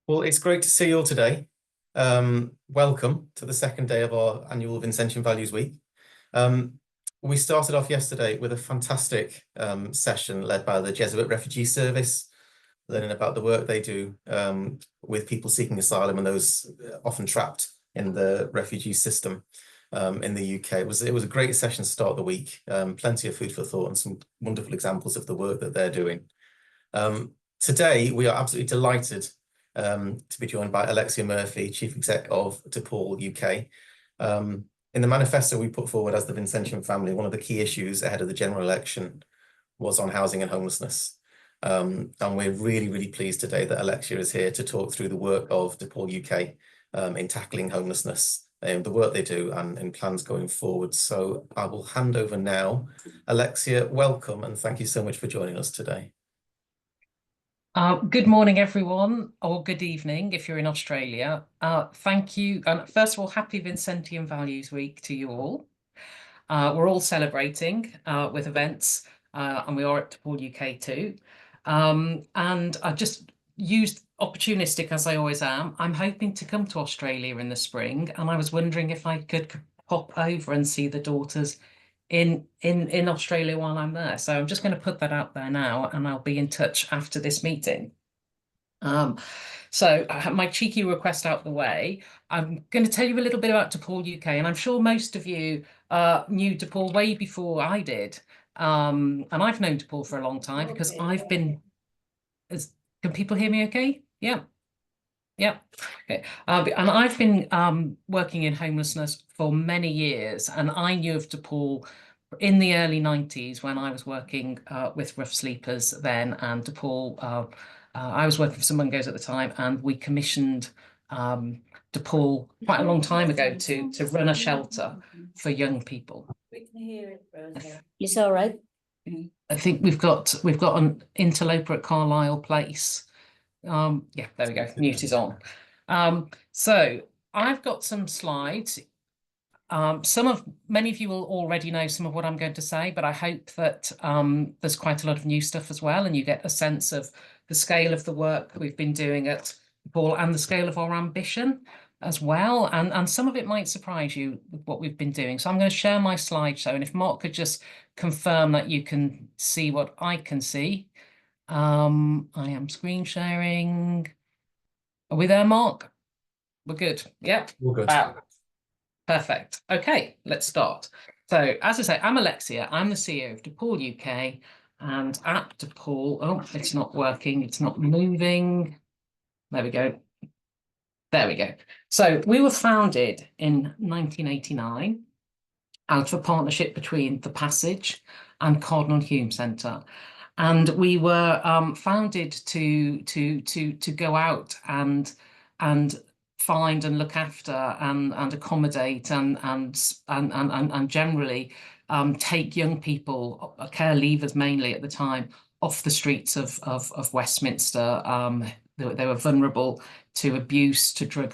Well, it's great to see you all today. Welcome to the second day of our annual Vincentian Values Week. We started off yesterday with a fantastic session led by the Jesuit Refugee Service, learning about the work they do with people seeking asylum and those often trapped in the refugee system in the UK. It was a great session to start the week. Plenty of food for thought and some wonderful examples of the work that they're doing. Today, we are absolutely delighted to be joined by Alexia Murphy, Chief Exec of Depaul UK. In the manifesto we put forward as the Vincentian family, one of the key issues ahead of the general election was on housing and homelessness. And we're really, really pleased today that Alexia is here to talk through the work of Depaul UK in tackling homelessness, the work they do and plans going forward. So I will hand over now. Alexia, welcome, and thank you so much for joining us today. Good morning, everyone, or good evening if you're in Australia. Thank you. And first of all, happy Vincentian Values Week to you all. We're all celebrating with events, and we are at Depaul UK too. And I just used opportunistic, as I always am. I'm hoping to come to Australia in the spring, and I was wondering if I could pop over and see the daughters in Australia while I'm there. So I'm just going to put that out there now, and I'll be in touch after this meeting. So I have my cheeky request out the way. I'm going to tell you a little bit about Depaul UK, and I'm sure most of you knew Depaul way before I did. And I've known Depaul for a long time because I've been. Can people hear me okay? Yeah. Yeah. Okay. And I've been working in homelessness for many years, and I knew of Depaul in the early 90s when I was working with Rough Sleepers then, and Depaul. I was working for St Mungo's at the time, and we commissioned Depaul quite a long time ago to run a shelter for young people. We can hear it, Rosa. It's all right. I think we've got an interloper at Carlisle Place. Yeah, there we go. Mute is on. So I've got some slides. Many of you will already know some of what I'm going to say, but I hope that there's quite a lot of new stuff as well, and you get a sense of the scale of the work we've been doing at Depaul and the scale of our ambition as well. And some of it might surprise you with what we've been doing. So I'm going to share my slideshow, and if Mark could just confirm that you can see what I can see. I am screen sharing. Are we there, Mark? We're good. Yep. We're good. Perfect. Okay, let's start. So, as I say, I'm Alexia. I'm the CEO of Depaul UK, and at Depaul, oh, it's not working. It's not moving. There we go. There we go. So we were founded in 1989 out of a partnership between The Passage and Cardinal Hume Centre. And we were founded to go out and find and look after and accommodate and generally take young people, care leavers mainly at the time, off the streets of Westminster. They were vulnerable to abuse, to drug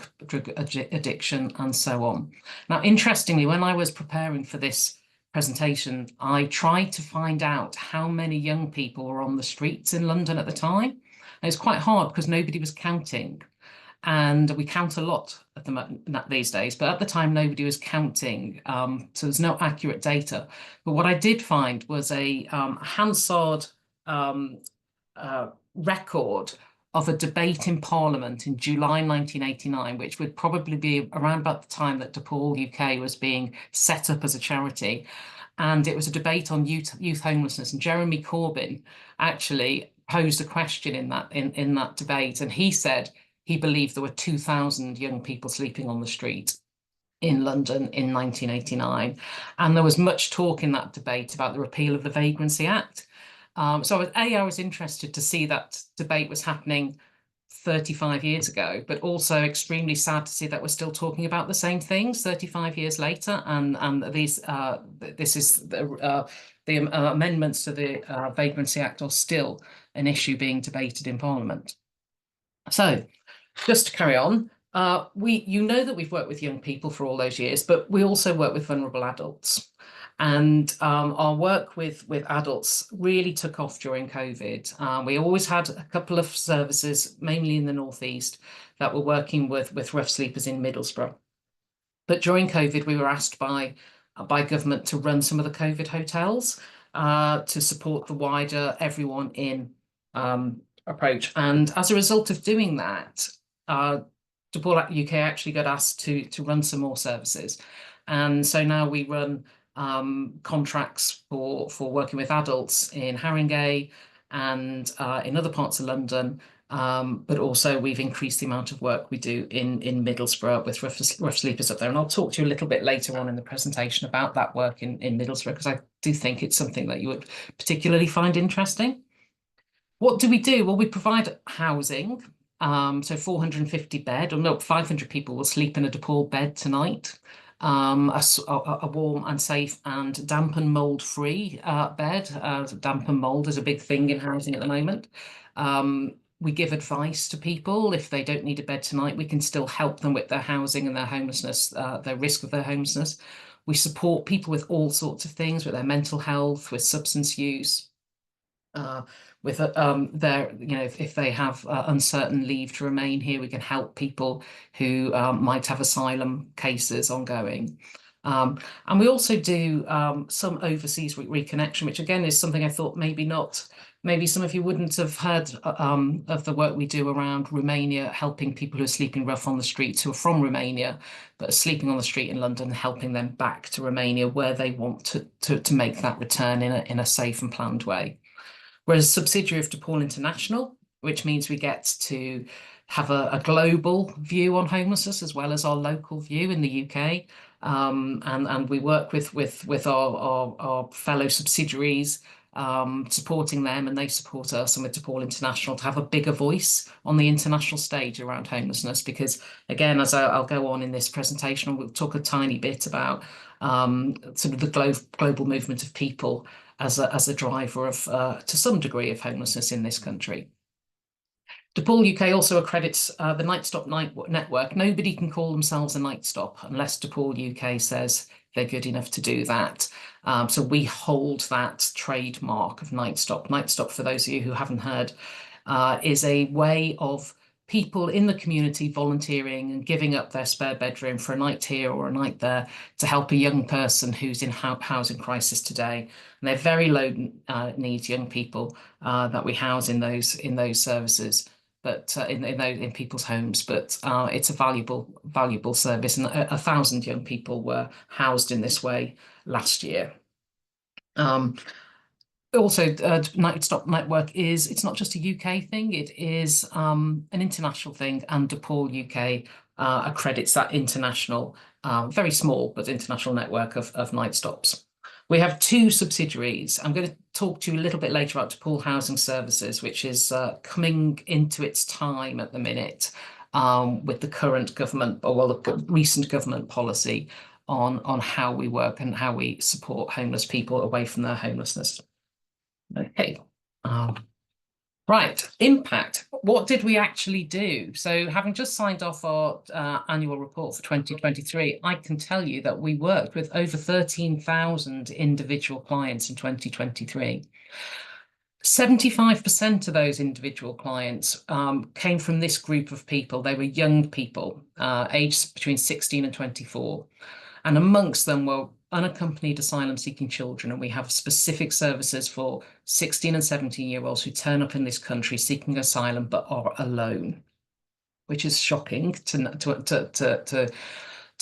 addiction, and so on. Now, interestingly, when I was preparing for this presentation, I tried to find out how many young people were on the streets in London at the time. And it's quite hard because nobody was counting. And we count a lot at these days, but at the time nobody was counting, so there's no accurate data. But what I did find was a Hansard record of a debate in Parliament in July 1989, which would probably be around about the time that Depaul UK was being set up as a charity. And it was a debate on youth homelessness. And Jeremy Corbyn actually posed a question in that debate, and he said he believed there were 2,000 young people sleeping on the street in London in 1989. And there was much talk in that debate about the repeal of the Vagrancy Act. So I was interested to see that debate was happening 35 years ago, but also extremely sad to see that we're still talking about the same things 35 years later. And this is the amendments to the Vagrancy Act are still an issue being debated in Parliament. So just to carry on, you know that we've worked with young people for all those years, but we also work with vulnerable adults. And our work with adults really took off during COVID. We always had a couple of services, mainly in the Northeast, that were working with rough sleepers in Middlesbrough. But during COVID, we were asked by government to run some of the COVID hotels to support the wider everyone in approach. And as a result of doing that, Depaul UK actually got asked to run some more services. And so now we run contracts for working with adults in Haringey and in other parts of London. But also we've increased the amount of work we do in Middlesbrough with rough sleepers up there. And I'll talk to you a little bit later on in the presentation about that work in Middlesbrough, because I do think it's something that you would particularly find interesting. What do we do? Well, we provide housing. So 450 bed, or no, 500 people will sleep in a Depaul bed tonight. A warm and safe and damp and mold free bed. Damp and mold is a big thing in housing at the moment. We give advice to people. If they don't need a bed tonight, we can still help them with their housing and their homelessness, their risk of their homelessness. We support people with all sorts of things, with their mental health, with substance use, with their, if they have uncertain leave to remain here, we can help people who might have asylum cases ongoing. And we also do some overseas reconnection, which again is something I thought maybe some of you wouldn't have heard of the work we do around Romania, helping people who are sleeping rough on the streets, who are from Romania, but are sleeping on the street in London, helping them back to Romania where they want to make that return in a safe and planned way. We're a subsidiary of Depaul International, which means we get to have a global view on homelessness as well as our local view in the UK. And we work with our fellow subsidiaries, supporting them, and they support us, and with Depaul International to have a bigger voice on the international stage around homelessness. Because again, as I'll go on in this presentation, we'll talk a tiny bit about sort of the global movement of people as a driver of, to some degree, of homelessness in this country. Depaul UK also accredits the Night Stop network. Nobody can call themselves a Night Stop unless Depaul UK says they're good enough to do that. So we hold that trademark of Night Stop. Night Stop, for those of you who haven't heard, is a way of people in the community volunteering and giving up their spare bedroom for a night here or a night there to help a young person who's in housing crisis today. And they're very low needs young people that we house in those services, but in people's homes. But it's a valuable service, and 1,000 young people were housed in this way last year. Also, Night Stop Network it's not just a UK thing, it is an international thing, and Depaul UK accredits that international, very small but international network of Night Stops. We have 2 subsidiaries. I'm going to talk to you a little bit later about Depaul Housing Services, which is coming into its time at the minute with the current government, or well, the recent government policy on how we work and how we support homeless people away from their homelessness. Okay, right, impact. What did we actually do? So having just signed off our annual report for 2023, I can tell you that we worked with over 13,000 individual clients in 2023. 75% of those individual clients came from this group of people. They were young people, aged between 16 and 24. And amongst them were unaccompanied asylum-seeking children, and we have specific services for 16 and 17-year-olds who turn up in this country seeking asylum but are alone, which is shocking to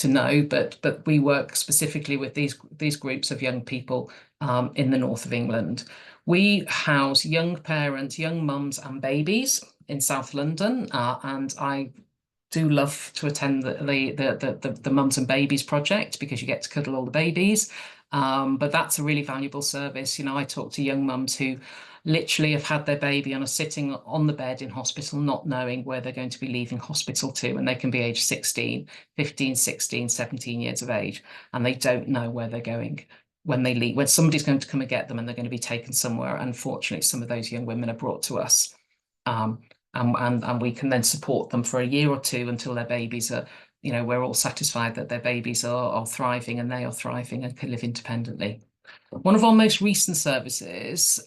know. But we work specifically with these groups of young people in the north of England. We house young parents, young mums, and babies in South London, and I do love to attend the Mums and Babies project, because you get to cuddle all the babies. But that's a really valuable service. I talk to young mums who literally have had their baby and are sitting on the bed in hospital, not knowing where they're going to be leaving hospital to, and they can be aged 16, 15, 16, 17 years of age, and they don't know where they're going when they leave, when somebody's going to come and get them and they're going to be taken somewhere. Unfortunately, some of those young women are brought to us. And we can then support them for a year or 2 until their babies are, we're all satisfied that their babies are thriving, and they are thriving and can live independently. One of our most recent services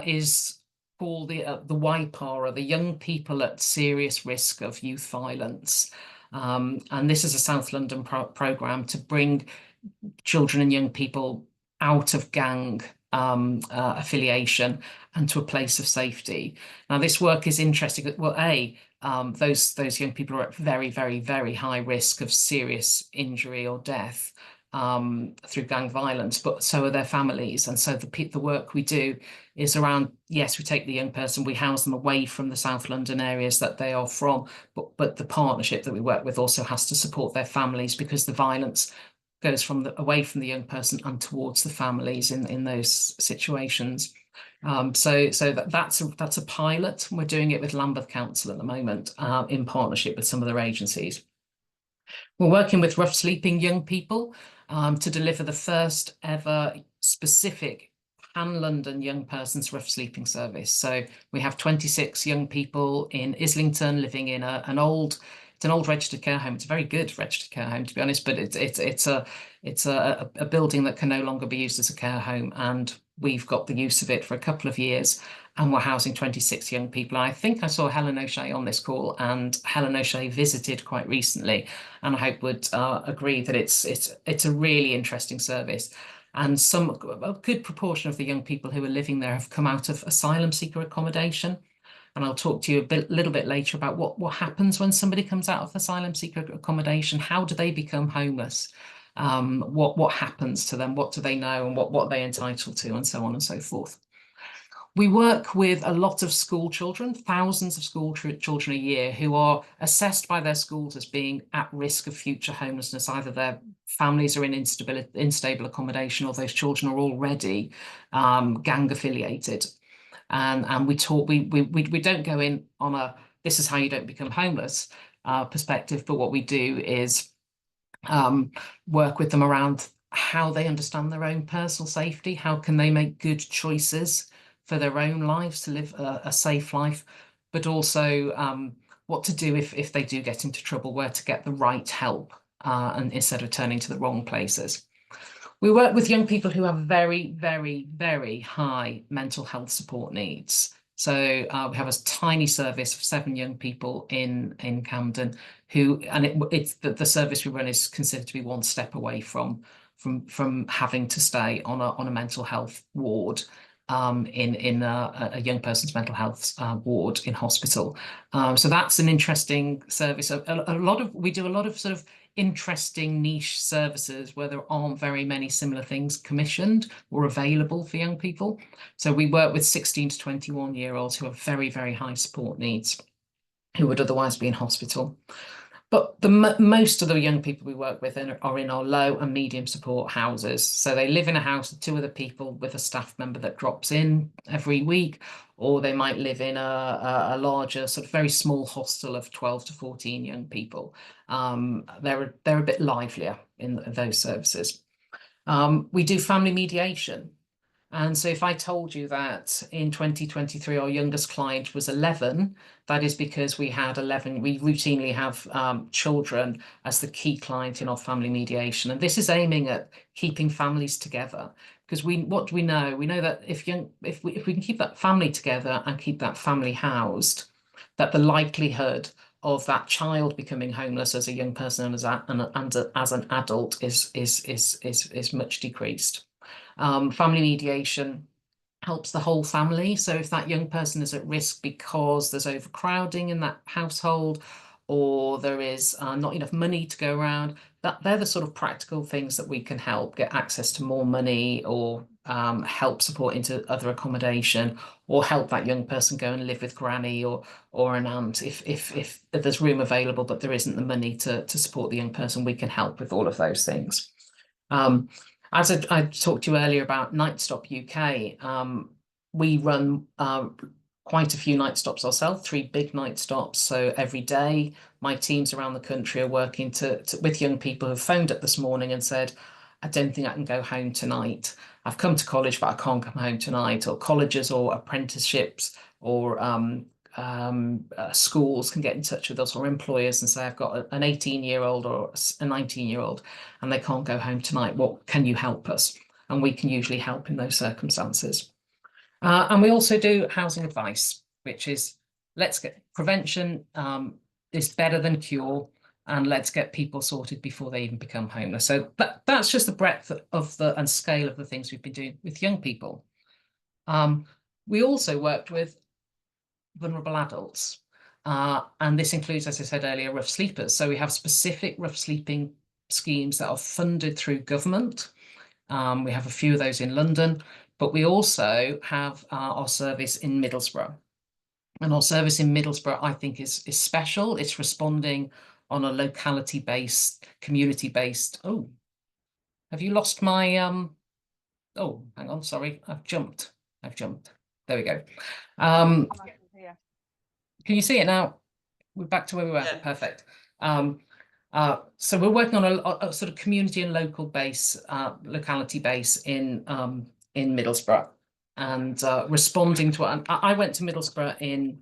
is called the YPAR, or the Young People at Serious Risk of Youth Violence. And this is a South London programme to bring children and young people out of gang affiliation and to a place of safety. Now, this work is interesting. Well, those young people are at very, very, very high risk of serious injury or death through gang violence, but so are their families. And so the work we do is around, yes, we take the young person, we house them away from the South London areas that they are from, but the partnership that we work with also has to support their families, because the violence goes from away from the young person and towards the families in those situations. So that's a pilot. We're doing it with Lambeth Council at the moment in partnership with some other agencies. We're working with rough sleeping young people to deliver the first ever specific pan-London young persons rough sleeping service. So we have 26 young people in Islington living in an old registered care home. It's a very good registered care home, to be honest, but it's a building that can no longer be used as a care home, and we've got the use of it for a couple of years, and we're housing 26 young people. I think I saw Helen O'Shea on this call, and Helen O'Shea visited quite recently, and I hope would agree that it's a really interesting service. And a good proportion of the young people who are living there have come out of asylum seeker accommodation. And I'll talk to you a little bit later about what happens when somebody comes out of asylum seeker accommodation. How do they become homeless? What happens to them? What do they know, and what are they entitled to, and so on and so forth. We work with a lot of school children, thousands of school children a year, who are assessed by their schools as being at risk of future homelessness. Either their families are in unstable accommodation, or those children are already gang affiliated. And we don't go in on a this is how you don't become homeless perspective, but what we do is work with them around how they understand their own personal safety, how can they make good choices for their own lives to live a safe life, but also what to do if they do get into trouble, where to get the right help and instead of turning to the wrong places. We work with young people who have very, very, very high mental health support needs. So we have a tiny service of 7 young people in Camden who, and it's the service we run is considered to be one step away from having to stay on a mental health ward in a young person's mental health ward in hospital. So that's an interesting service. We do a lot of sort of interesting niche services where there aren't very many similar things commissioned or available for young people. So we work with 16 to 21-year-olds who have very, very high support needs, who would otherwise be in hospital. But most of the young people we work with are in our low and medium support houses. So they live in a house with 2 other people with a staff member that drops in every week, or they might live in a larger, sort of very small hostel of 12 to 14 young people. They're a bit livelier in those services. We do family mediation. And so if I told you that in 2023, our youngest client was 11, that is because we had 11, we routinely have children as the key client in our family mediation. And this is aiming at keeping families together. Because what do we know? We know that if we can keep that family together and keep that family housed, that the likelihood of that child becoming homeless as a young person and as an adult is much decreased. Family mediation helps the whole family. So if that young person is at risk because there's overcrowding in that household, or there is not enough money to go around, they're the sort of practical things that we can help get access to more money, or help support into other accommodation, or help that young person go and live with granny or an aunt if there's room available but there isn't the money to support the young person. We can help with all of those things. As I talked to you earlier about Night Stop UK, we run quite a few night stops ourselves, 3 big night stops. So every day, my teams around the country are working with young people who've phoned up this morning and said, I don't think I can go home tonight. I've come to college, but I can't come home tonight. Or colleges or apprenticeships or schools can get in touch with us, or employers, and say, I've got an 18-year-old or a 19-year-old and they can't go home tonight. What can you help us? and we can usually help in those circumstances. And we also do housing advice, which is let's get prevention is better than cure, and let's get people sorted before they even become homeless. So that's just the breadth of and scale of the things we've been doing with young people. We also worked with vulnerable adults, and this includes, as I said earlier, rough sleepers. So we have specific rough sleeping schemes that are funded through government. We have a few of those in London, but we also have our service in Middlesbrough. And our service in Middlesbrough, I think, is special. It's responding on a locality-based, community-based. Oh, have you lost my oh, hang on, sorry, I've jumped. There we go. Can you see it now? We're back to where we were. Yeah. Perfect. So we're working on a sort of community and local base, locality base in Middlesbrough, and responding to it. I went to Middlesbrough in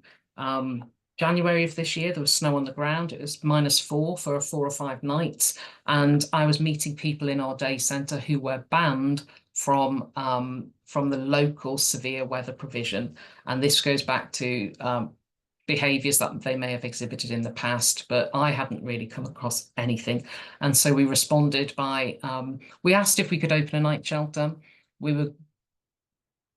January of this year. There was snow on the ground. It was -4 for 4 or 5 nights, and I was meeting people in our day centre who were banned from the local severe weather provision, and this goes back to behaviours that they may have exhibited in the past, but I hadn't really come across anything. And so we responded by, we asked if we could open a night shelter. We would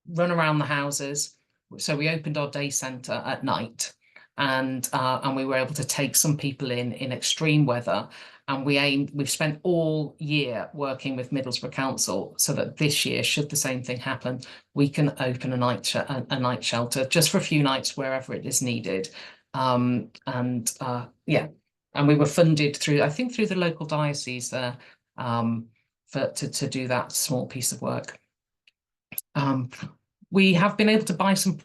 run around the houses. So we opened our day centre at night, and we were able to take some people in extreme weather. And we've spent all year working with Middlesbrough Council so that this year, should the same thing happen, we can open a night shelter just for a few nights wherever it is needed. Yeah, and we were funded through, I think, through the local diocese there to do that small piece of work. We have been able to buy some.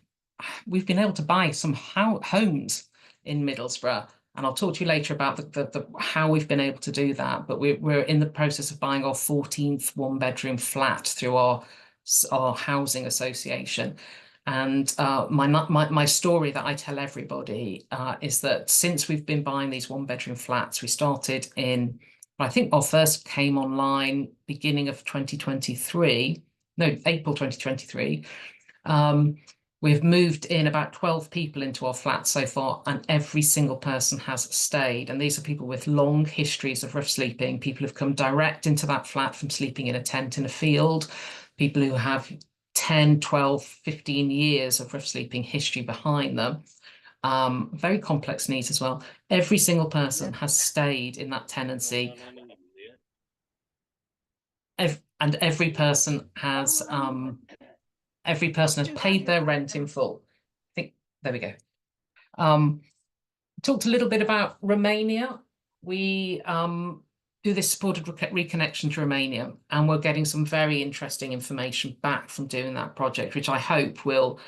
We've been able to buy some homes in Middlesbrough. And I'll talk to you later about how we've been able to do that. But we're in the process of buying our 14th one-bedroom flat through our housing association. And my story that I tell everybody is that since we've been buying these one-bedroom flats, we started in, I think our first came online beginning of 2023, no, April 2023. We've moved in about 12 people into our flat so far, and every single person has stayed. And these are people with long histories of rough sleeping. People who've come direct into that flat from sleeping in a tent in a field, people who have 10, 12, 15 years of rough sleeping history behind them. Very complex needs as well. Every single person has stayed in that tenancy. And every person has paid their rent in full. I think, there we go. Talked a little bit about Romania. We do this supported reconnection to Romania, and we're getting some very interesting information back from doing that project, which I hope will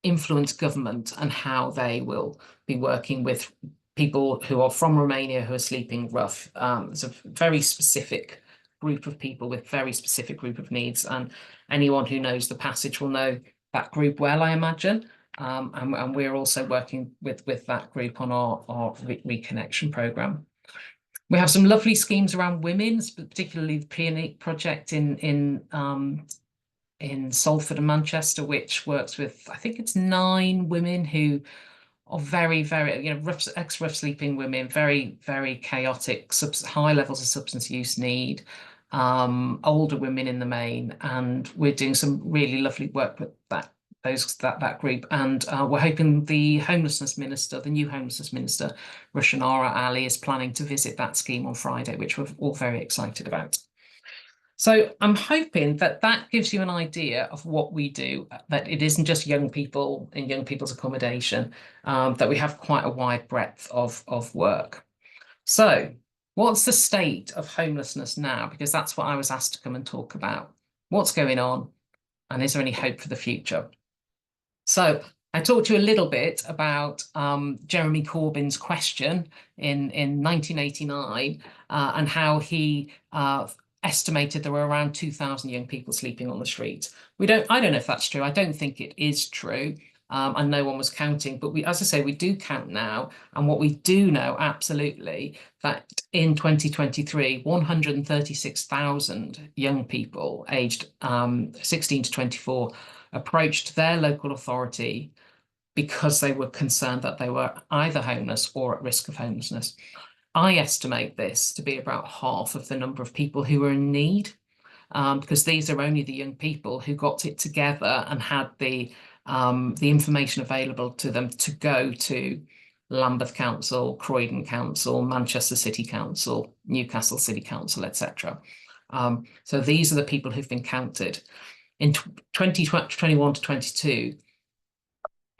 influence government and how they will be working with people who are from Romania who are sleeping rough. It's a very specific group of people with very specific group of needs, and anyone who knows the passage will know that group well, I imagine. And we're also working with that group on our reconnection programme. We have some lovely schemes around women, particularly the Peony project in Salford and Manchester, which works with, I think it's 9 women who are very, very, ex-rough sleeping women, very, very chaotic, high levels of substance use need, older women in the main, and we're doing some really lovely work with that group. And we're hoping the homelessness minister, the new homelessness minister, Rushanara Ali, is planning to visit that scheme on Friday, which we're all very excited about. So I'm hoping that gives you an idea of what we do, that it isn't just young people in young people's accommodation, that we have quite a wide breadth of work. So what's the state of homelessness now? Because that's what I was asked to come and talk about. What's going on? And is there any hope for the future? So I talked to you a little bit about Jeremy Corbyn's question in 1989 and how he estimated there were around 2,000 young people sleeping on the streets. I don't know if that's true. I don't think it is true, and no one was counting. But we, as I say, we do count now. And what we do know absolutely that in 2023, 136,000 young people aged 16 to 24 approached their local authority because they were concerned that they were either homeless or at risk of homelessness. I estimate this to be about half of the number of people who are in need, because these are only the young people who got it together and had the information available to them to go to Lambeth Council, Croydon Council, Manchester City Council, Newcastle City Council, etc. So these are the people who've been counted. In 2021 to 22,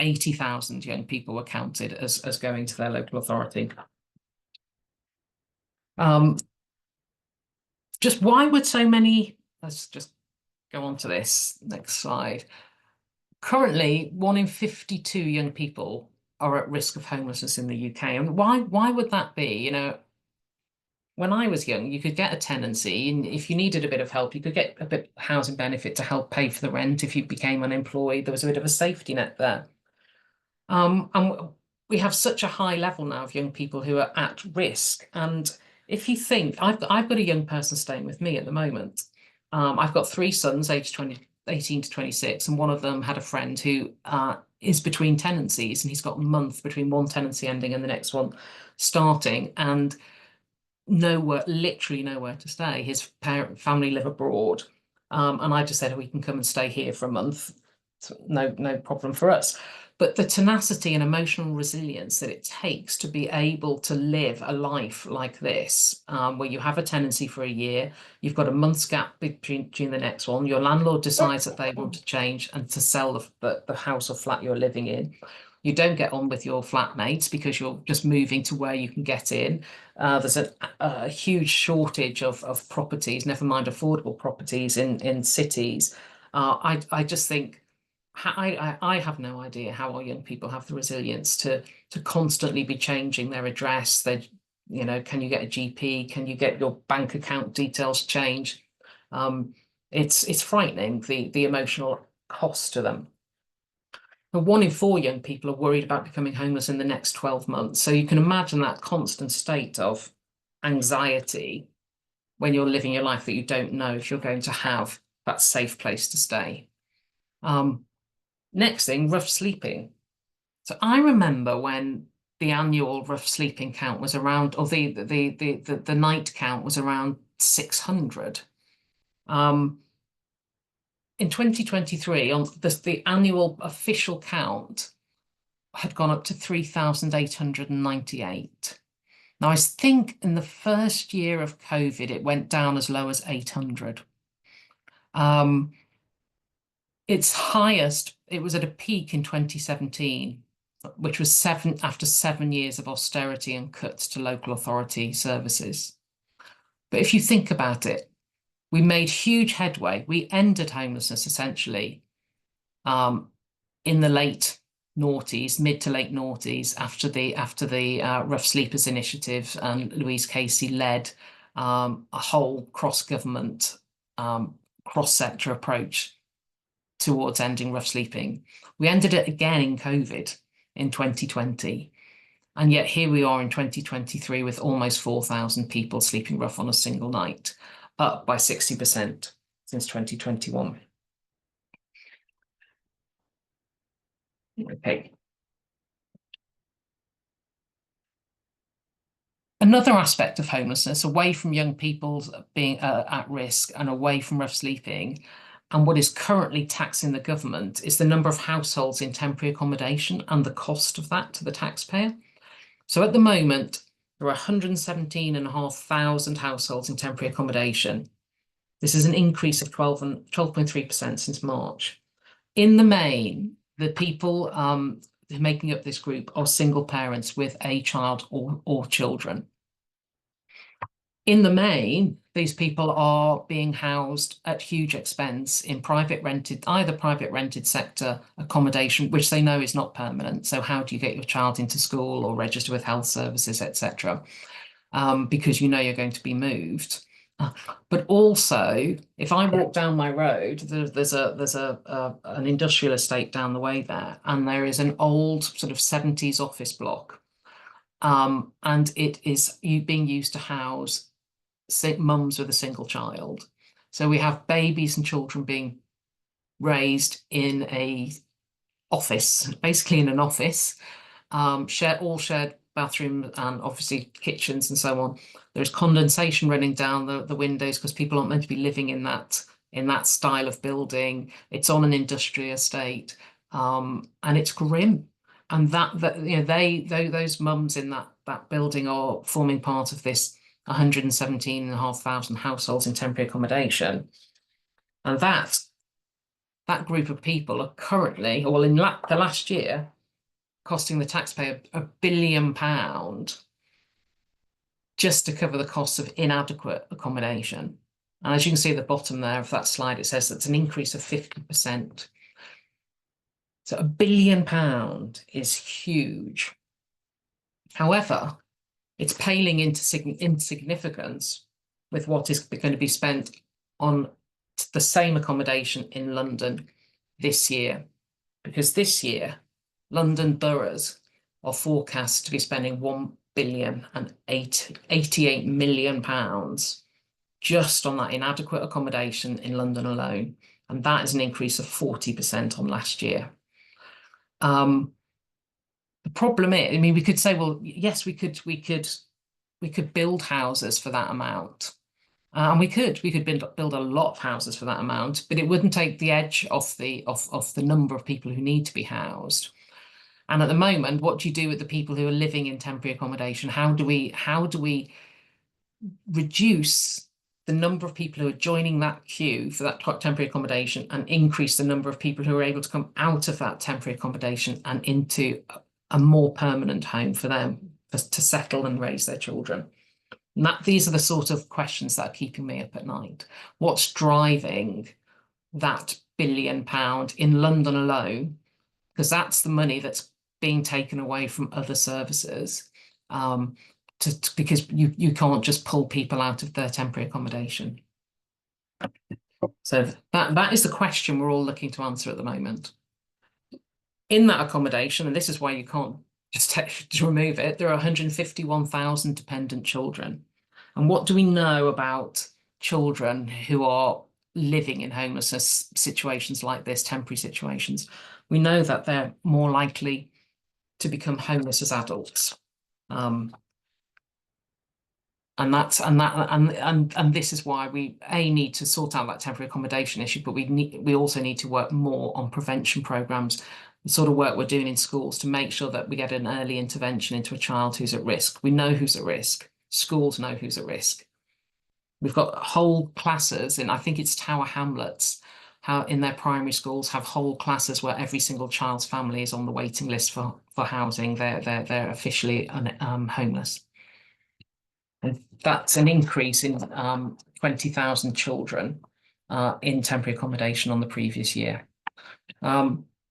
80,000 young people were counted as going to their local authority. Just why would so many, let's just go on to this next slide. Currently, 1 in 52 young people are at risk of homelessness in the UK. And why would that be? You know, when I was young, you could get a tenancy, and if you needed a bit of help, you could get a bit of housing benefit to help pay for the rent if you became unemployed. There was a bit of a safety net there. And we have such a high level now of young people who are at risk. And if you think, I've got a young person staying with me at the moment. I've got 3 sons aged 18 to 26, and one of them had a friend who is between tenancies, and he's got a month between one tenancy ending and the next one starting, and literally nowhere to stay. His family live abroad, and I just said, oh, we can come and stay here for a month. So no problem for us. But the tenacity and emotional resilience that it takes to be able to live a life like this, where you have a tenancy for a year, you've got a month's gap between the next one, your landlord decides that they want to change and to sell the house or flat you're living in. You don't get on with your flatmates because you're just moving to where you can get in. There's a huge shortage of properties, never mind affordable properties in cities. I just think, I have no idea how our young people have the resilience to constantly be changing their address. They, you know, can you get a GP? Can you get your bank account details changed? It's frightening, the emotional cost to them. And 1 in 4 young people are worried about becoming homeless in the next 12 months. So you can imagine that constant state of anxiety when you're living your life that you don't know if you're going to have that safe place to stay. Next thing, rough sleeping. So I remember when the annual rough sleeping count was around, or the night count was around 600. In 2023, on the annual official count had gone up to 3,898. Now, I think in the first year of COVID, it went down as low as 800. Its highest, it was at a peak in 2017, which was after 7 years of austerity and cuts to local authority services. But if you think about it, we made huge headway. We ended homelessness essentially in the late noughties, mid to late noughties, after the Rough Sleepers Initiative, and Louise Casey led a whole cross-government, cross-sector approach towards ending rough sleeping. We ended it again in COVID in 2020. And yet here we are in 2023 with almost 4,000 people sleeping rough on a single night, up by 60% since 2021. Okay. Another aspect of homelessness, away from young people being at risk and away from rough sleeping, and what is currently taxing the government, is the number of households in temporary accommodation and the cost of that to the taxpayer. So at the moment, there are 117,500 households in temporary accommodation. This is an increase of 12.3% since March. In the main, the people making up this group are single parents with a child or children. In the main, these people are being housed at huge expense in either private rented sector accommodation, which they know is not permanent. So how do you get your child into school or register with health services, etc.? Because you know you're going to be moved. But also, if I walk down my road, there's an industrial estate down the way there, and there is an old sort of 70s office block, and it is being used to house mums with a single child. So we have babies and children being raised in a office, basically in an office, shared bathrooms and obviously kitchens and so on. There's condensation running down the windows because people aren't meant to be living in that style of building. It's on an industrial estate, and it's grim. And those mums in that building are forming part of this 117,500 households in temporary accommodation, and that group of people are currently, or in the last year, costing the taxpayer £1 billion just to cover the costs of inadequate accommodation. And as you can see at the bottom there of that slide, it says that's an increase of 50%. So £1 billion is huge. However, it's paling into insignificance with what is going to be spent on the same accommodation in London this year. Because this year, London boroughs are forecast to be spending £1,088 million just on that inadequate accommodation in London alone. And that is an increase of 40% on last year. The problem is, I mean, we could say, well, yes, we could build houses for that amount. And we could build a lot of houses for that amount, but it wouldn't take the edge off the number of people who need to be housed. And at the moment, what do you do with the people who are living in temporary accommodation? How do we reduce the number of people who are joining that queue for that temporary accommodation and increase the number of people who are able to come out of that temporary accommodation and into a more permanent home for them to settle and raise their children? And these are the sort of questions that are keeping me up at night. What's driving that £1 billion in London alone? Because that's the money that's being taken away from other services, because you can't just pull people out of their temporary accommodation. So that is the question we're all looking to answer at the moment. In that accommodation, and this is why you can't just remove it, there are 151,000 dependent children. And what do we know about children who are living in homelessness situations like this, temporary situations? We know that they're more likely to become homeless as adults. And this is why we need to sort out that temporary accommodation issue, but we also need to work more on prevention programs, the sort of work we're doing in schools to make sure that we get an early intervention into a child who's at risk. We know who's at risk. Schools know who's at risk. We've got whole classes, and I think it's Tower Hamlets, how in their primary schools have whole classes where every single child's family is on the waiting list for housing. They're officially homeless. And that's an increase in 20,000 children in temporary accommodation on the previous year.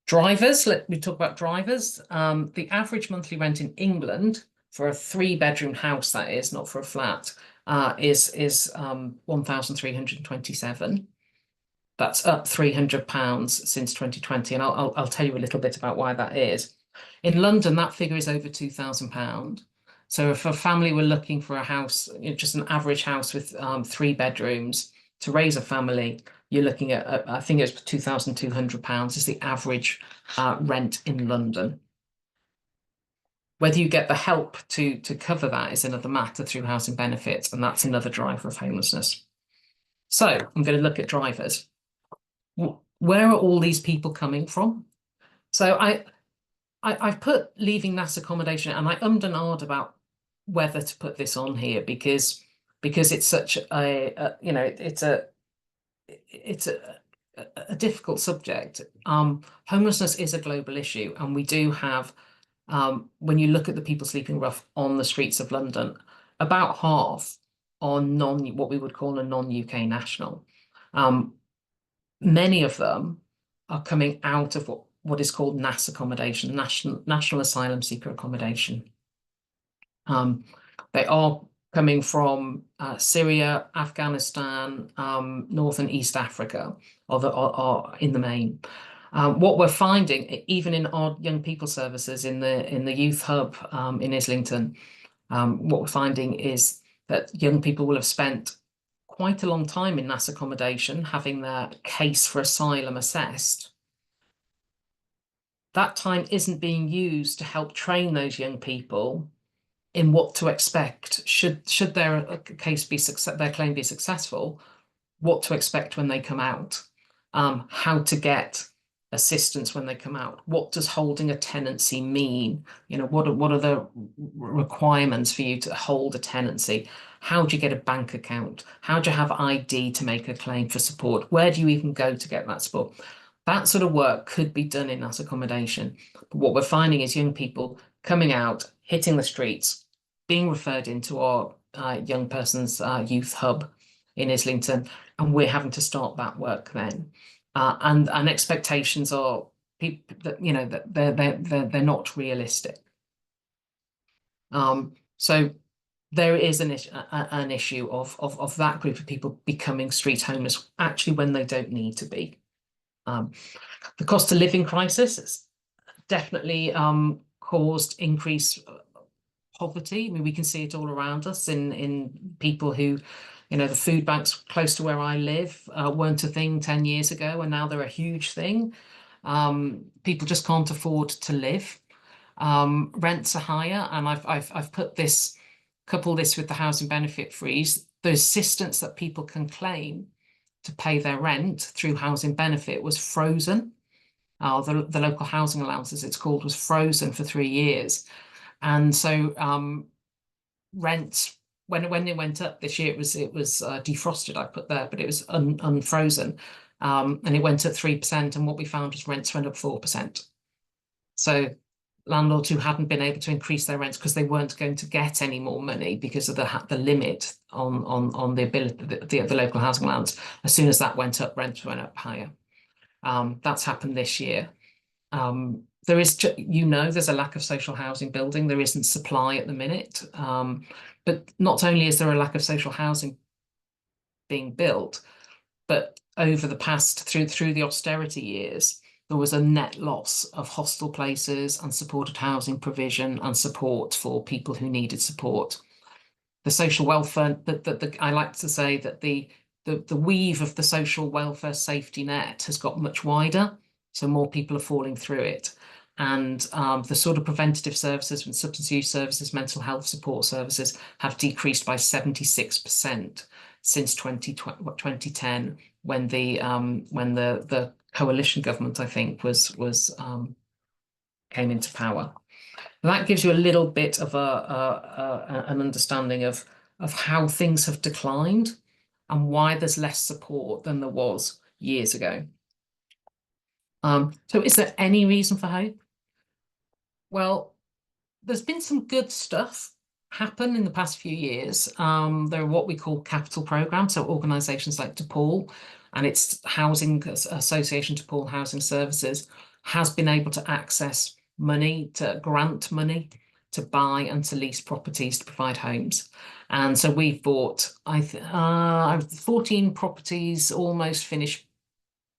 Drivers, let me talk about drivers. The average monthly rent in England for a 3-bedroom house, that is, not for a flat, is 1,327. That's up £300 since 2020, and I'll tell you a little bit about why that is. In London, that figure is over £2,000. So if a family were looking for a house, just an average house with 3 bedrooms to raise a family, you're looking at, I think it's £2,200 is the average rent in London. Whether you get the help to cover that is another matter through housing benefits, and that's another driver of homelessness. So I'm going to look at drivers. Where are all these people coming from? So I've put leaving NAS accommodation, and I ummed and ahed about whether to put this on here because it's such a it's a difficult subject. Homelessness is a global issue, and we do have, when you look at the people sleeping rough on the streets of London, about half are what we would call a non-UK national. Many of them are coming out of what is called NAS accommodation, National Asylum Seeker Accommodation. They are coming from Syria, Afghanistan, North and East Africa, or in the main. What we're finding, even in our young people services in the youth hub in Islington, what we're finding is that young people will have spent quite a long time in NAS accommodation, having their case for asylum assessed. That time isn't being used to help train those young people in what to expect should their case be their claim be successful, what to expect when they come out, how to get assistance when they come out, what does holding a tenancy mean, what are the requirements for you to hold a tenancy, how do you get a bank account, how do you have ID to make a claim for support, where do you even go to get that support. That sort of work could be done in that accommodation. But what we're finding is young people coming out, hitting the streets, being referred into our young person's youth hub in Islington, and we're having to start that work then. And expectations are people that that they're not realistic. So there is an issue of that group of people becoming street homeless actually when they don't need to be. The cost of living crisis has definitely caused increased poverty. I mean, we can see it all around us in people who, the food banks close to where I live weren't a thing 10 years ago, and now they're a huge thing. People just can't afford to live. Rents are higher, and I've coupled this with the housing benefit freeze. The assistance that people can claim to pay their rent through housing benefit was frozen. The local housing allowance, as it's called, was frozen for 3 years. And so rents, when it went up this year, it was defrosted, I put there, but it was unfrozen. And it went up 3%. And what we found was rents went up 4%. So landlords who hadn't been able to increase their rents because they weren't going to get any more money because of the limit on the ability the local housing allowance, as soon as that went up, rents went up higher. That's happened this year. There is, there's a lack of social housing building. There isn't supply at the minute. But not only is there a lack of social housing being built, but over the past, through the austerity years, there was a net loss of hostel places and supported housing provision and support for people who needed support. The social welfare, I like to say that the weave of the social welfare safety net has got much wider, so more people are falling through it. And the sort of preventative services and substance use services, mental health support services have decreased by 76% since 2010, when the coalition government, I think, came into power. And that gives you a little bit of an understanding of how things have declined and why there's less support than there was years ago. So is there any reason for hope? Well, there's been some good stuff happen in the past few years. There are what we call capital programs, so organisations like Depaul and its housing association, Depaul Housing Services, has been able to access money, to grant money, to buy and to lease properties to provide homes. And so we've bought 14 properties, almost finished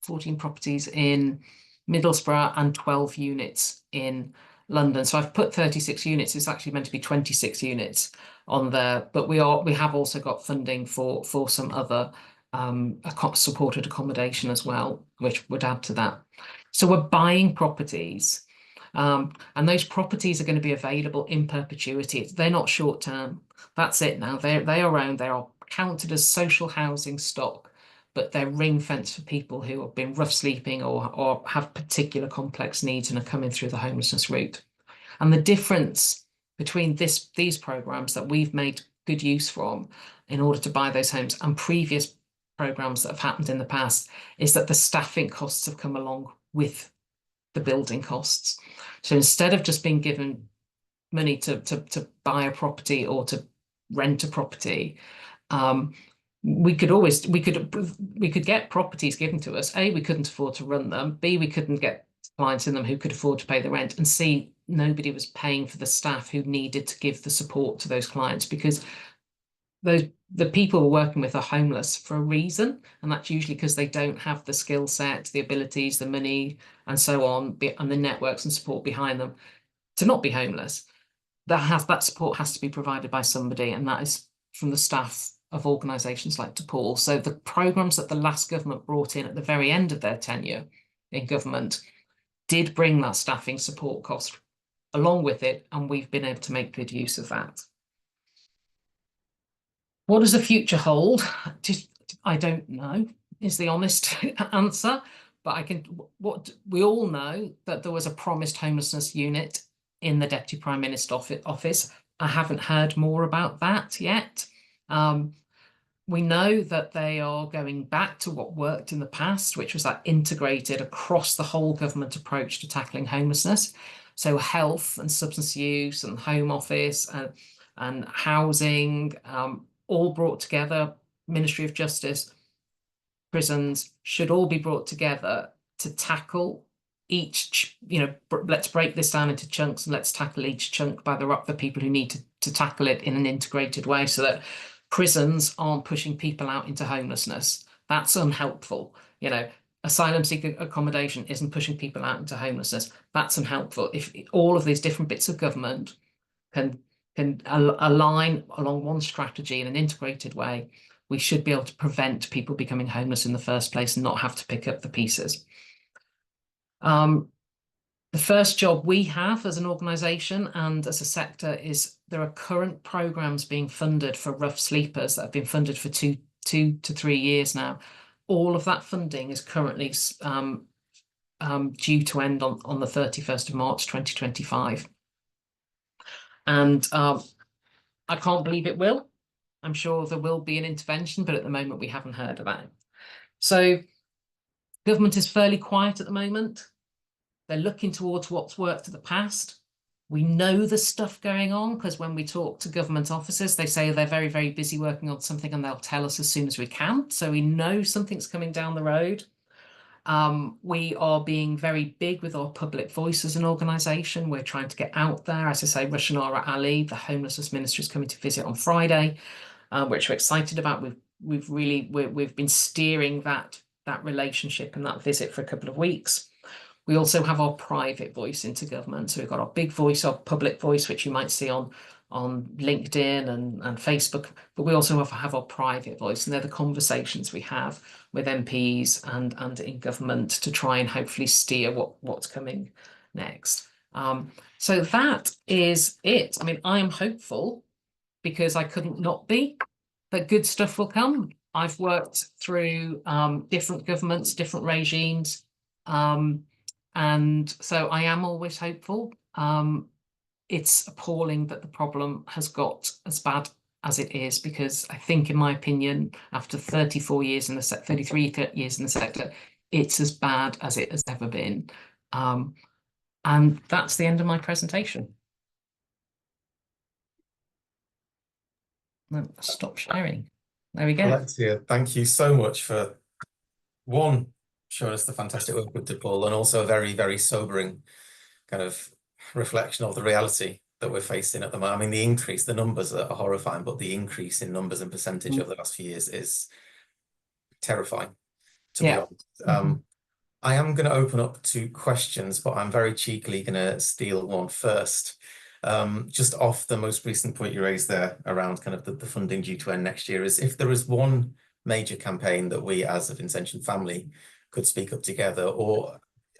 14 properties in Middlesbrough and 12 units in London. So I've put 36 units. It's actually meant to be 26 units on there, but we have also got funding for some other supported accommodation as well, which would add to that. So we're buying properties, and those properties are going to be available in perpetuity. They're not short term. That's it now. They are owned. They are counted as social housing stock, but they're ring fenced for people who have been rough sleeping or have particular complex needs and are coming through the homelessness route. And the difference between these programs that we've made good use from in order to buy those homes and previous programs that have happened in the past is that the staffing costs have come along with the building costs. So instead of just being given money to buy a property or to rent a property, we could get properties given to us. A, we couldn't afford to run them. B, we couldn't get clients in them who could afford to pay the rent. And C, nobody was paying for the staff who needed to give the support to those clients, because the people we're working with are homeless for a reason, and that's usually because they don't have the skill set, the abilities, the money, and so on, and the networks and support behind them to not be homeless. That support has to be provided by somebody, and that is from the staff of organisations like Depaul. So the programmes that the last government brought in at the very end of their tenure in government did bring that staffing support cost along with it, and we've been able to make good use of that. What does the future hold? I don't know, is the honest answer. But what we all know that there was a promised homelessness unit in the Deputy Prime Minister office. I haven't heard more about that yet. We know that they are going back to what worked in the past, which was that integrated across the whole government approach to tackling homelessness. So health and substance use and home office and housing, all brought together. Ministry of Justice, prisons should all be brought together to tackle each, let's break this down into chunks and let's tackle each chunk by the people who need to tackle it in an integrated way, so that prisons aren't pushing people out into homelessness. That's unhelpful. Asylum seeker accommodation isn't pushing people out into homelessness. That's unhelpful. If all of these different bits of government can align along one strategy in an integrated way, we should be able to prevent people becoming homeless in the first place and not have to pick up the pieces. The first job we have as an organisation and as a sector is there are current programmes being funded for rough sleepers that have been funded for two to 3 years now. All of that funding is currently due to end on the 31st of March 2025. And I can't believe it will. I'm sure there will be an intervention, but at the moment we haven't heard of that. So government is fairly quiet at the moment. They're looking towards what's worked in the past. We know there's stuff going on because when we talk to government officers, they say they're very, very busy working on something and they'll tell us as soon as we can. So we know something's coming down the road. We are being very big with our public voice as an organisation. We're trying to get out there. As I say, Rushanara Ali, the Homelessness Minister, is coming to visit on Friday, which we're excited about. We've been steering that relationship and that visit for a couple of weeks. We also have our private voice into government. So we've got our big voice, our public voice, which you might see on LinkedIn and Facebook, but we also have our private voice, and they're the conversations we have with MPs and in government to try and hopefully steer what's coming next. So that is it. I mean, I am hopeful because I couldn't not be, that good stuff will come. I've worked through different governments, different regimes, and so I am always hopeful. It's appalling that the problem has got as bad as it is, because I think, in my opinion, after 33 years in the sector, it's as bad as it has ever been. And that's the end of my presentation. Stop sharing. There we go. Alexia, thank you so much for showing us the fantastic work with Depaul, and also a very, very sobering kind of reflection of the reality that we're facing at the moment. I mean, the numbers are horrifying, but the increase in numbers and percentage over the last few years is terrifying, to be honest. I am going to open up to questions, but I'm very cheekily going to steal one first. Just off the most recent point you raised there around kind of the funding due to end next year, is if there is one major campaign that we as a Vincentian family could speak up together, or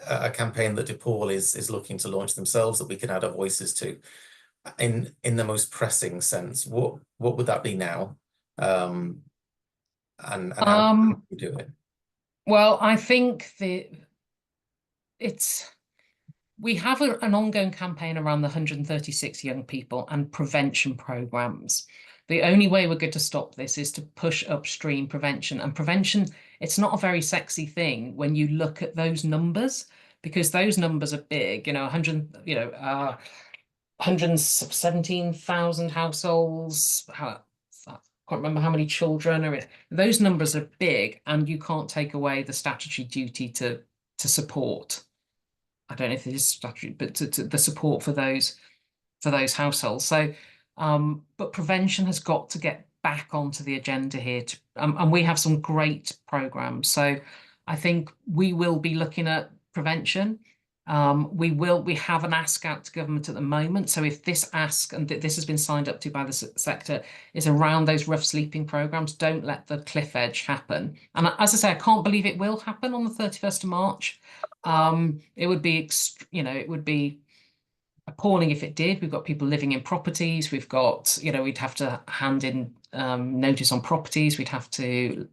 a campaign that Depaul is looking to launch themselves that we can add our voices to, in the most pressing sense, what would that be now? And how can we do it? Well, I think we have an ongoing campaign around the 136 young people and prevention programs. The only way we're going to stop this is to push upstream prevention. And prevention, it's not a very sexy thing when you look at those numbers, because those numbers are big. 117,000 households. I can't remember how many children are. Those numbers are big, and you can't take away the statutory duty to support. I don't know if it is statutory, but to the support for those households. So, but prevention has got to get back onto the agenda here and we have some great programs. So I think we will be looking at prevention. We have an ask out to government at the moment. So if this ask, and this has been signed up to by the sector, is around those rough sleeping programs, don't let the cliff edge happen. And as I say, I can't believe it will happen on the 31st of March. It would be, it would be appalling if it did. We've got people living in properties. We've got, we'd have to hand in notice on properties. We'd have to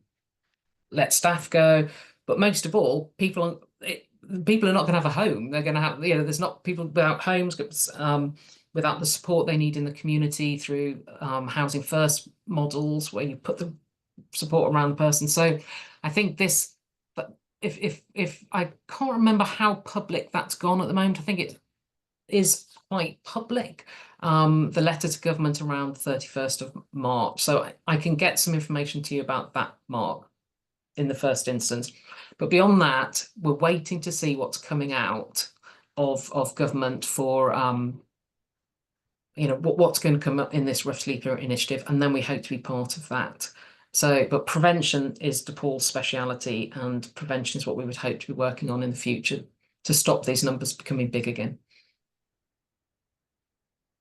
let staff go. But most of all, people are not going to have a home. They're going to have, there's not people without homes, without the support they need in the community through housing first models where you put the support around the person. So I think this, but if I can't remember how public that's gone at the moment, I think it is quite public, the letter to government around 31st of March. So I can get some information to you about that, Mark, in the first instance. But beyond that, we're waiting to see what's coming out of government for, what's going to come up in this rough sleeper initiative. And then we hope to be part of that. So, but prevention is Depaul's speciality, and prevention is what we would hope to be working on in the future to stop these numbers becoming big again.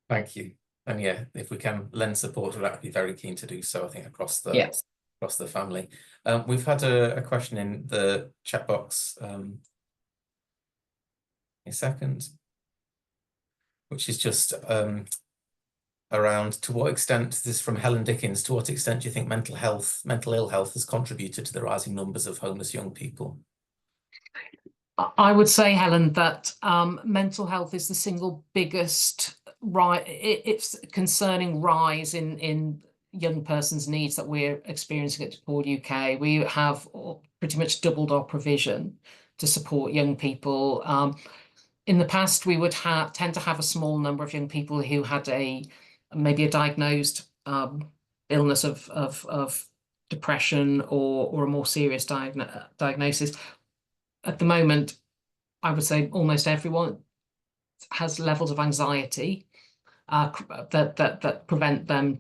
Thank you. And yeah, if we can lend support to that, I'd be very keen to do so, I think, across the family. We've had a question in the chat box a second, which is just around, to what extent, this is from Helen Dickens, to what extent do you think mental ill health has contributed to the rising numbers of homeless young people? I would say, Helen, that mental health is the single biggest it's concerning rise in young persons' needs that we're experiencing at Depaul UK. We have pretty much doubled our provision to support young people. In the past, we would tend to have a small number of young people who had maybe a diagnosed illness of depression or a more serious diagnosis. At the moment, I would say almost everyone has levels of anxiety that prevent them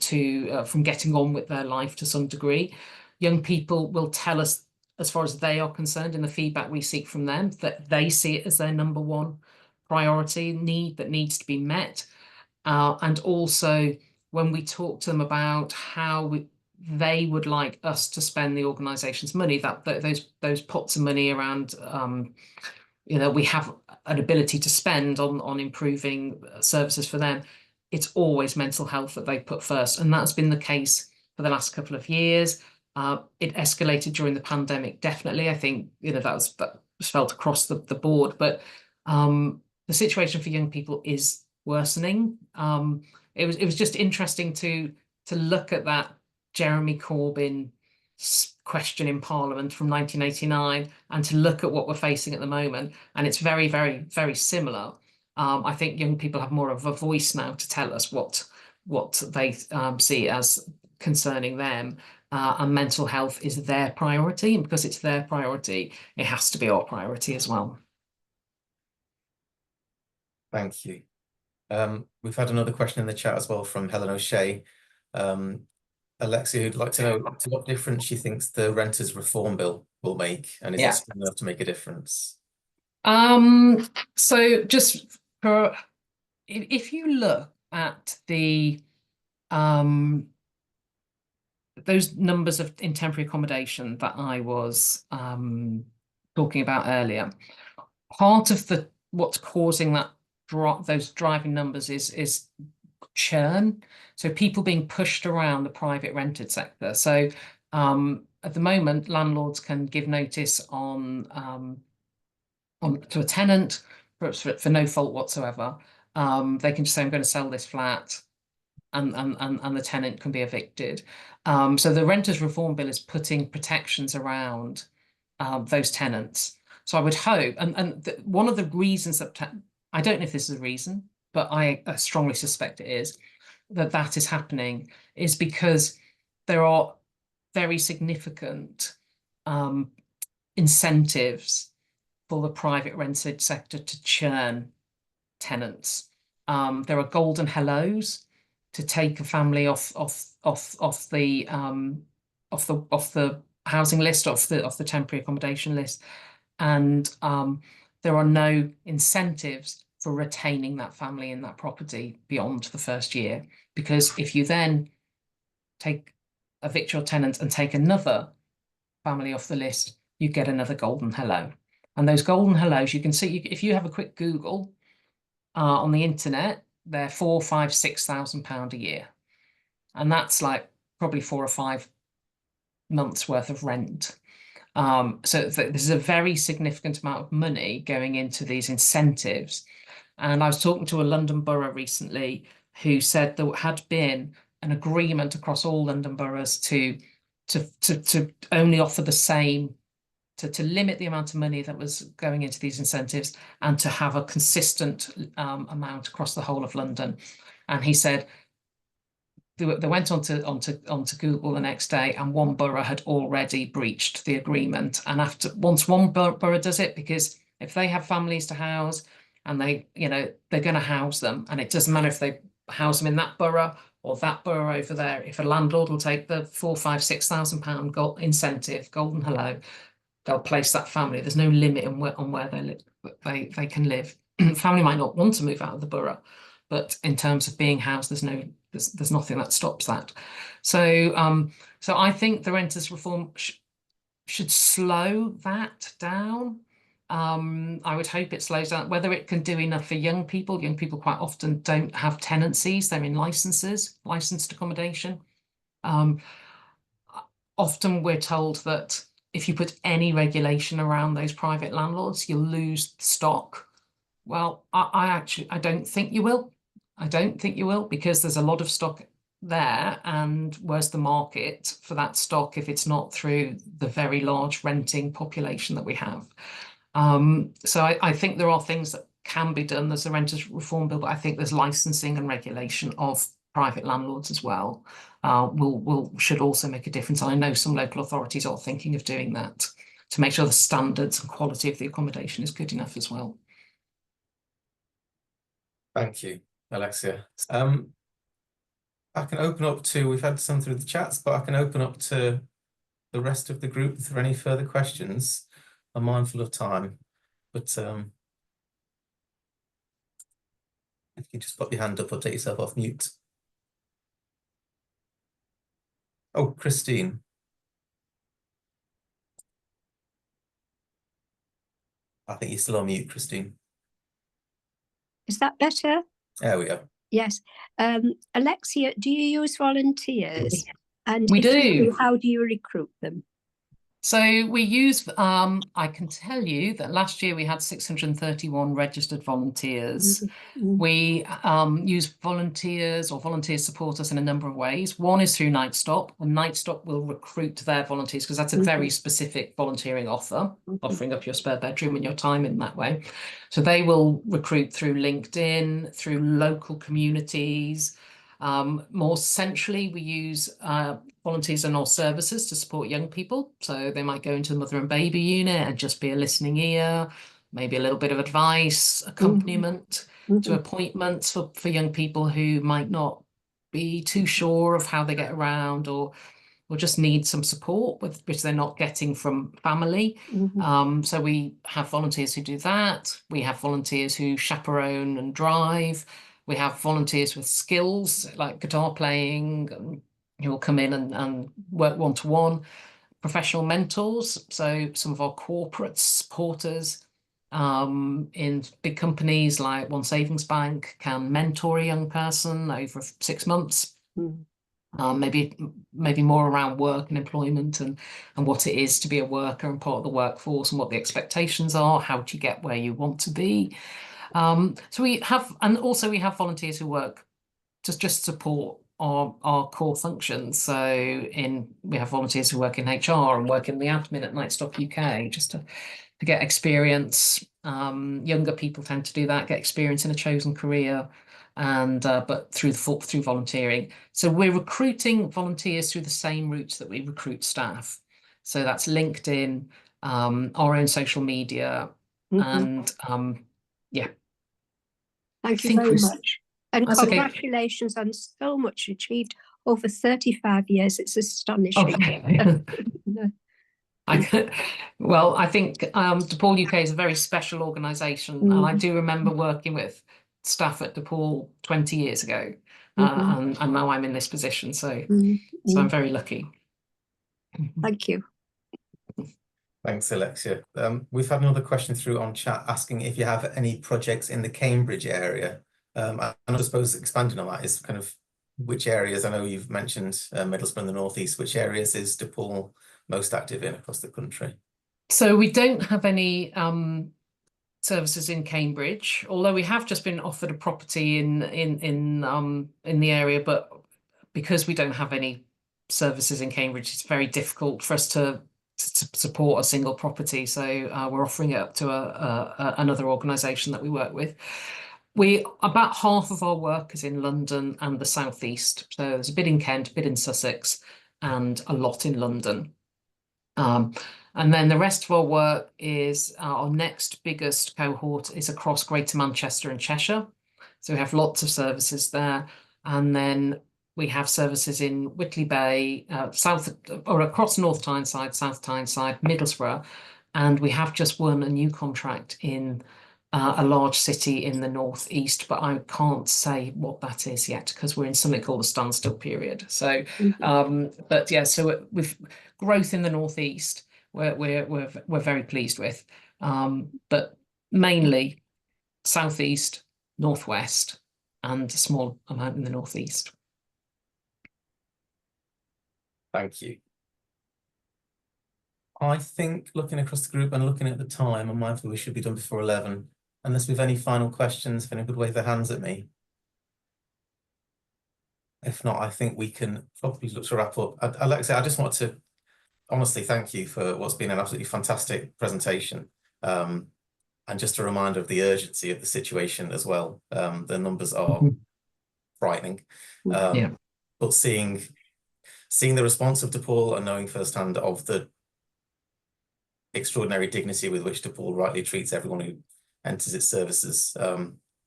from getting on with their life to some degree. Young people will tell us, as far as they are concerned, in the feedback we seek from them, that they see it as their number one priority need that needs to be met. And also, when we talk to them about how they would like us to spend the organisation's money, that those pots of money around, we have an ability to spend on improving services for them. It's always mental health that they put first, and that's been the case for the last couple of years. It escalated during the pandemic, definitely. I think that was felt across the board, but the situation for young people is worsening. It was just interesting to look at that Jeremy Corbyn question in Parliament from 1989 and to look at what we're facing at the moment, and it's very, very, very similar. I think young people have more of a voice now to tell us what they see as concerning them, and mental health is their priority, and because it's their priority, it has to be our priority as well. Thank you. We've had another question in the chat as well from Helen O'Shea. Alexia, who'd like to know to what difference she thinks the Renters Reform Bill will make, and is it strong enough to make a difference? So just if you look at those numbers in temporary accommodation that I was talking about earlier, part of what's causing those driving numbers is churn. So people being pushed around the private rented sector. So at the moment, landlords can give notice to a tenant for no fault whatsoever. They can just say, I'm going to sell this flat, and the tenant can be evicted. So the Renters Reform Bill is putting protections around those tenants. So I would hope, and one of the reasons that, I don't know if this is a reason, but I strongly suspect it is, that is happening is because there are very significant incentives for the private rented sector to churn tenants. There are golden hellos to take a family off the housing list, off the temporary accommodation list, and there are no incentives for retaining that family in that property beyond the first year, because if you then evict your tenant and take another family off the list, you get another golden hello. And those golden hellos, you can see, if you have a quick Google on the internet, they're £4,000, £5,000, £6,000 a year. And that's like probably 4 or 5 months worth of rent. So this is a very significant amount of money going into these incentives. And I was talking to a London borough recently who said there had been an agreement across all London boroughs to only offer the same, to limit the amount of money that was going into these incentives, and to have a consistent amount across the whole of London. And he said they went onto Google the next day, and one borough had already breached the agreement. And once one borough does it, because if they have families to house and they're going to house them, and it doesn't matter if they house them in that borough or that borough over there, if a landlord will take the £4,000, £5,000, £6,000 incentive, golden hello, they'll place that family. There's no limit on where they live, they can live. Family might not want to move out of the borough, but in terms of being housed, there's nothing that stops that. So so I think the renters reform should slow that down. I would hope it slows down. Whether it can do enough for young people quite often don't have tenancies, they're in licensed accommodation. Often we're told that if you put any regulation around those private landlords, you'll lose stock. Well, I don't think you will. I don't think you will, because there's a lot of stock there, and where's the market for that stock if it's not through the very large renting population that we have? So I think there are things that can be done. There's the Renters Reform Bill, but I think there's licensing and regulation of private landlords as well. Should also make a difference. I know some local authorities are thinking of doing that to make sure the standards and quality of the accommodation is good enough as well. Thank you, Alexia. I can open up to, we've had some through the chats, but I can open up to the rest of the group if there are any further questions. I'm mindful of time, but if you just put your hand up or take yourself off mute. Oh, Christine. I think you're still on mute, Christine. Is that better? There we go. Yes. Alexia, do you use volunteers? And We if you do. how do you recruit them? So we use, I can tell you that last year we had 631 registered volunteers. We use volunteers, or volunteers support us in a number of ways. One is through Night Stop, and Night Stop will recruit their volunteers, because that's a very specific volunteering offer, offering up your spare bedroom and your time in that way. So they will recruit through LinkedIn, through local communities. More centrally, we use volunteers and our services to support young people. So they might go into the mother and baby unit and just be a listening ear, maybe a little bit of advice, accompaniment to appointments for young people who might not be too sure of how they get around, or just need some support which they're not getting from family. So we have volunteers who do that. We have volunteers who chaperone and drive. We have volunteers with skills like guitar playing, who will come in and work one-to-one. Professional mentors, so some of our corporate supporters in big companies like One Savings Bank can mentor a young person over 6 months. Maybe more around work and employment and what it is to be a worker and part of the workforce, and what the expectations are, how do you get where you want to be. So we have, and also we have volunteers who work to just support our core functions. So we have volunteers who work in HR and work in the admin at Night Stop UK, just to get experience. Younger people tend to do that, get experience in a chosen career, and but through volunteering. So we're recruiting volunteers through the same routes that we recruit staff. So that's LinkedIn, our own social media, and yeah. Thank you very much. And That's okay. congratulations on so much achieved over 35 years. It's astonishing. Okay. Well, I think Depaul UK is a very special organisation, and I do remember working with staff at Depaul 20 years ago, and now I'm in this position, so I'm very lucky. Thank you. Thanks, Alexia. We've had another question through on chat asking if you have any projects in the Cambridge area. And I suppose expanding on that is kind of which areas, I know you've mentioned Middlesbrough and the North East, which areas is Depaul most active in across the country? So we don't have any services in Cambridge, although we have just been offered a property in the area, but because we don't have any services in Cambridge, it's very difficult for us to support a single property. So we're offering it up to another organisation that we work with. About half of our work is in London and the South East. So there's a bit in Kent, a bit in Sussex, and a lot in London. And then the rest of our work is our next biggest cohort is across Greater Manchester and Cheshire. So we have lots of services there. And then we have services in Whitley Bay, south or across North Tyneside, South Tyneside, Middlesbrough. And we have just won a new contract in a large city in the North East, but I can't say what that is yet because we're in something called a standstill period. So, but yeah, so with growth in the North East, we're very pleased with, but mainly South East, Northwest, and a small amount in the North East. Thank you. I think looking across the group and looking at the time, I'm mindful we should be done before 11. Unless we've any final questions, if anyone could wave their hands at me. If not, I think we can probably look to wrap up. Alexia, I just want to honestly thank you for what's been an absolutely fantastic presentation. And just a reminder of the urgency of the situation as well. The numbers are frightening. But seeing the response of Depaul and knowing firsthand of the extraordinary dignity with which Depaul rightly treats everyone who enters its services,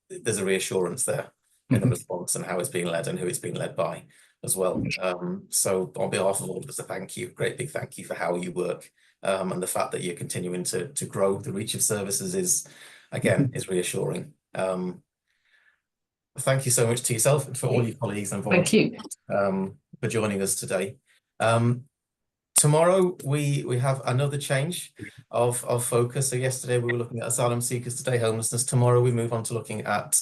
there's a reassurance there in the response and how it's being led and who it's being led by as well. So on behalf of all of us, a thank you, great big thank you for how you work, and the fact that you're continuing to grow the reach of services is, again, is reassuring. Thank you so much to yourself and for all your colleagues and volunteers for joining us today. Tomorrow we have another change of focus. So yesterday we were looking at asylum seekers, today homelessness. Tomorrow we move on to looking at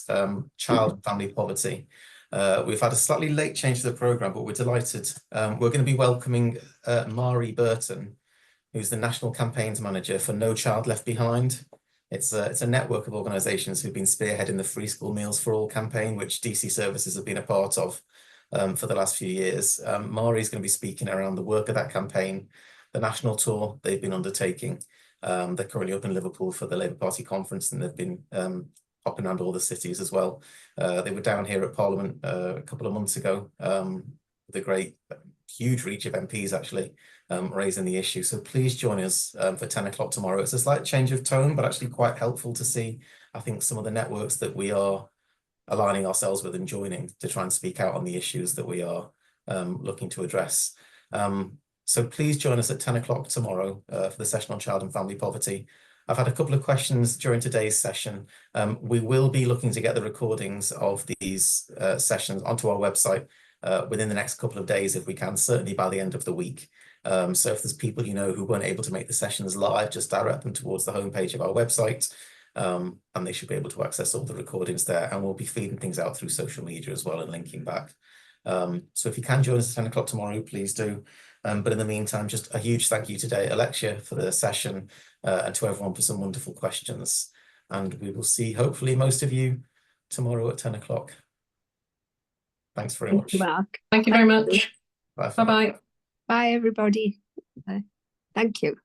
child and family poverty. We've had a slightly late change to the programme, but we're delighted. We're going to be welcoming Mari Burton, who's the National Campaigns Manager for No Child Left Behind. It's a network of organisations who've been spearheading the Free School Meals for All campaign, which DC Services have been a part of for the last few years. Mari's going to be speaking around the work of that campaign, the national tour they've been undertaking. They're currently up in Liverpool for the Labour Party conference, and they've been hopping around all the cities as well. They were down here at Parliament a couple of months ago with a great, huge reach of MPs actually raising the issue. So please join us for 10 o'clock tomorrow. It's a slight change of tone, but actually quite helpful to see, I think, some of the networks that we are aligning ourselves with and joining to try and speak out on the issues that we are looking to address. So please join us at 10 o'clock tomorrow for the session on child and family poverty. I've had a couple of questions during today's session. We will be looking to get the recordings of these sessions onto our website within the next couple of days if we can, certainly by the end of the week. So if there's people you know who weren't able to make the sessions live, just direct them towards the homepage of our website. And they should be able to access all the recordings there, and we'll be feeding things out through social media as well and linking back. So if you can join us at 10 o'clock tomorrow, please do. But in the meantime, just a huge thank you today, Alexia, for the session, and to everyone for some wonderful questions. And we will see, hopefully, most of you tomorrow at 10 o'clock. Thanks very much. Mark. Thank you very much. Bye. Bye-bye. Bye, everybody. Thank you.